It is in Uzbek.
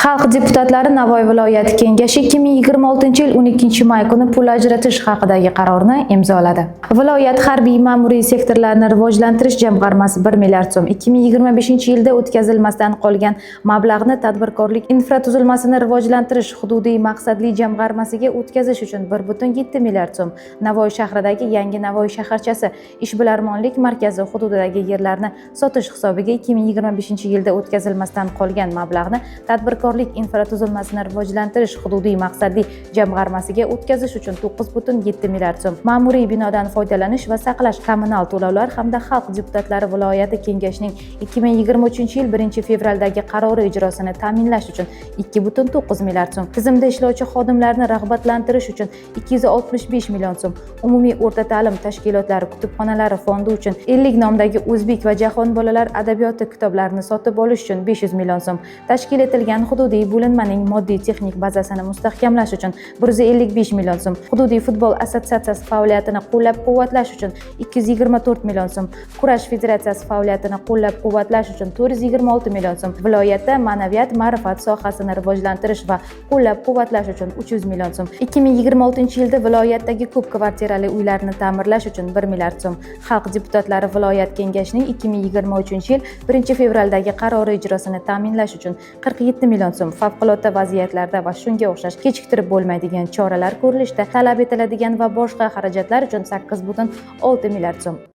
Xalq deputatlari Navoiy viloyati kengashi 2026-yil 12-may kuni pul ajratish haqidagi qarorni imzoladi. Viloyat harbiy ma'muriy sektorlarini rivojlantirish jamg'armasi 1 milliard so'm 2025-yilda o'tkazilmasdan qolgan mablag'ni tadbirkorlik infratuzilmasini rivojlantirish hududiy maqsadli jamg'armasiga o'tkazish uchun 1,7 milliard so'm, Navoiy shahridagi yangi Navoiy shaharchasi ishbilarmonlik markazi hududidagi yerlarni sotish hisobiga 2025-yilda o'tkazilmasdan qolgan mablag'ni tadbirkorlik infratuzilmasini rivojlantirish hududiy maqsadli jamg'armasiga o'tkazish uchun 9,7 milliard so'm, ma'muriy binodan foydalanish va saqlash, kommunal to'lovlar hamda xalq deputatlari viloyati kengashining 2023-yil 1-fevraldagi qarori ijrosini ta'minlash uchun 2,9 milliard so'm, tizimda ishlovchi xodimlarni rag'batlantirish uchun 265 million so'm, umumiy o'rta ta'lim tashkilotlari kutubxonalari fondi uchun 50 nomdagi o'zbek va jahon bolalar adabiyoti kitoblarini sotib olish uchun 500 million so'm, tashkil etilgan hududiy bo'linmaning moddiy texnik bazasini mustahkamlash uchun 155 million so'm, hududiy futbol assotsiatsiyasi faoliyatini qo'llab-quvvatlash uchun 224 million so'm, kurash federatsiyasi faoliyatini qo'llab-quvvatlash uchun 426 million so'm, viloyatda ma'naviyat ma'rifat sohasini rivojlantirish va qo'llab-quvvatlash uchun 300 million so'm, 2026-yilda viloyatdagi ko'p kvartirali uylarni ta'mirlash uchun 1 milliard so'm, xalq deputatlari viloyat kengashining 2023-yil 1-fevraldagi qarori ijrosini ta'minlash uchun 47 million so'm, favqulodda vaziyatlarda va shunga o'xshash kechiktirib bo'lmaydigan choralar ko'rilishda talab etiladigan va boshqa xarajatlar uchun 8,6 milliard so'm.